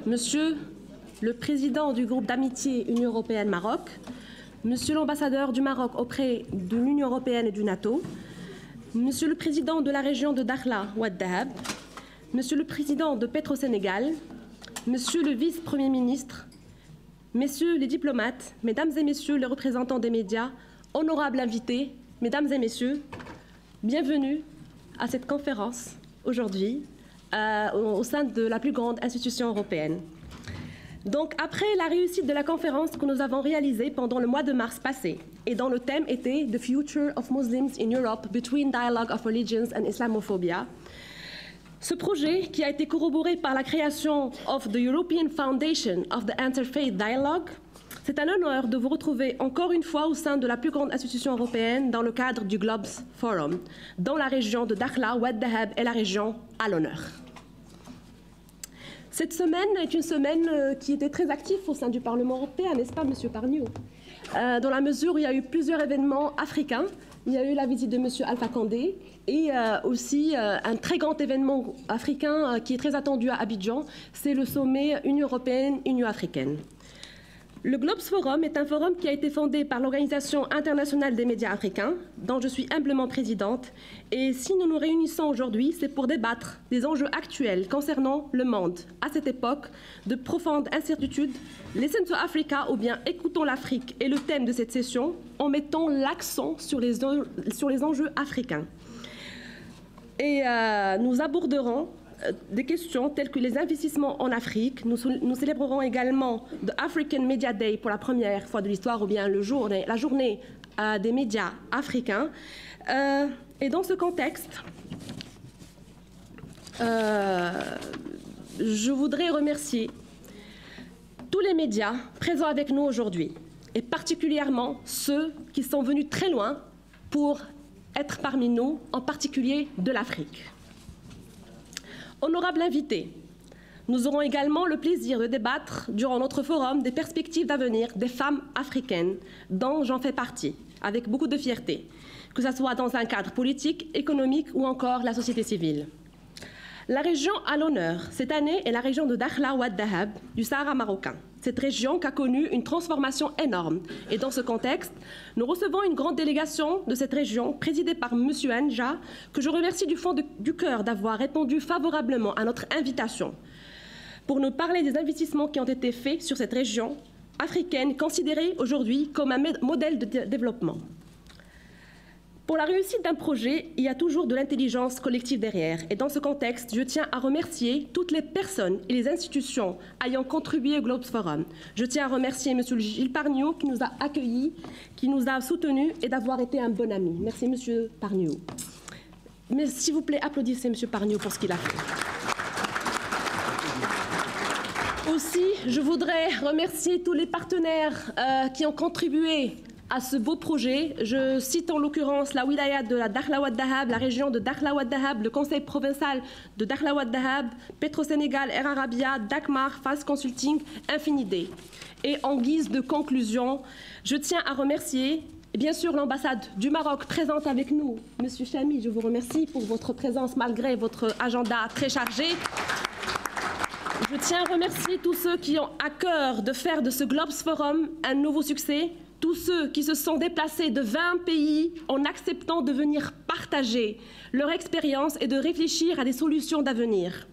Monsieur le Président du groupe d'amitié Union européenne-Maroc, Monsieur l'ambassadeur du Maroc auprès de l'Union européenne et du NATO, Monsieur le Président de la région de Dakhla Ouad Dahab, Monsieur le Président de Petro-Sénégal, Monsieur le Vice-Premier ministre, Messieurs les diplomates, Mesdames et Messieurs les représentants des médias, honorables invités, Mesdames et Messieurs, bienvenue à cette conférence aujourd'hui au sein de la plus grande institution européenne. Donc, après la réussite de la conférence que nous avons réalisée pendant le mois de mars passé, et dont le thème était « The Future of Muslims in Europe Between Dialogue of Religions and Islamophobia », ce projet, qui a été corroboré par la création of the European Foundation of the Interfaith Dialogue, c'est un honneur de vous retrouver encore une fois au sein de la plus grande institution européenne dans le cadre du Globes Forum, dont la région de Dakhla Ouad Dahab est la région à l'honneur. Cette semaine est une semaine qui était très active au sein du Parlement européen, n'est-ce pas, Monsieur Pargneaux, dans la mesure où il y a eu plusieurs événements africains. Il y a eu la visite de M. Alpha Condé et aussi un très grand événement africain qui est très attendu à Abidjan, c'est le sommet Union européenne-Union africaine. Le Globes Forum est un forum qui a été fondé par l'Organisation internationale des médias africains, dont je suis humblement présidente. Et si nous nous réunissons aujourd'hui, c'est pour débattre des enjeux actuels concernant le monde. À cette époque de profonde incertitude, Listen to Africa, ou bien Écoutons l'Afrique, est le thème de cette session, en mettant l'accent sur les enjeux africains. Et nous aborderons des questions telles que les investissements en Afrique. Nous célébrerons également le African Media Day pour la première fois de l'histoire, ou bien la journée des médias africains. Et dans ce contexte, je voudrais remercier tous les médias présents avec nous aujourd'hui, et particulièrement ceux qui sont venus très loin pour être parmi nous, en particulier de l'Afrique. Honorables invités, nous aurons également le plaisir de débattre durant notre forum des perspectives d'avenir des femmes africaines, dont j'en fais partie, avec beaucoup de fierté, que ce soit dans un cadre politique, économique ou encore la société civile. La région à l'honneur cette année est la région de Dakhla Ouad Dahab du Sahara marocain. Cette région qui a connu une transformation énorme. Et dans ce contexte, nous recevons une grande délégation de cette région, présidée par M. Anja, que je remercie du fond du cœur d'avoir répondu favorablement à notre invitation pour nous parler des investissements qui ont été faits sur cette région africaine, considérée aujourd'hui comme un modèle de développement. Pour la réussite d'un projet, il y a toujours de l'intelligence collective derrière. Et dans ce contexte, je tiens à remercier toutes les personnes et les institutions ayant contribué au Globes Forum. Je tiens à remercier M. Gilles Pargneaux qui nous a accueillis, qui nous a soutenus et d'avoir été un bon ami. Merci M. Pargneaux. Mais s'il vous plaît, applaudissez M. Pargneaux pour ce qu'il a fait. Aussi, je voudrais remercier tous les partenaires qui ont contribué à ce beau projet. Je cite en l'occurrence la wilaya de la Dakhla Ouad Dahab, la région de Dakhla Ouad Dahab, le conseil provincial de Dakhla Ouad Dahab, Petro-Sénégal, Air Arabia, Dakmar, Fast Consulting, Infinidé. Et en guise de conclusion, je tiens à remercier bien sûr l'ambassade du Maroc présente avec nous. Monsieur Chami, je vous remercie pour votre présence malgré votre agenda très chargé. Je tiens à remercier tous ceux qui ont à cœur de faire de ce Globes Forum un nouveau succès. Tous ceux qui se sont déplacés de 20 pays en acceptant de venir partager leur expérience et de réfléchir à des solutions d'avenir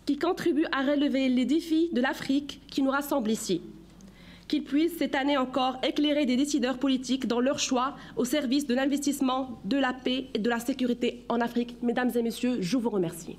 qui contribuent à relever les défis de l'Afrique qui nous rassemblent ici. Qu'ils puissent cette année encore éclairer des décideurs politiques dans leur choix au service de l'investissement, de la paix et de la sécurité en Afrique. Mesdames et messieurs, je vous remercie.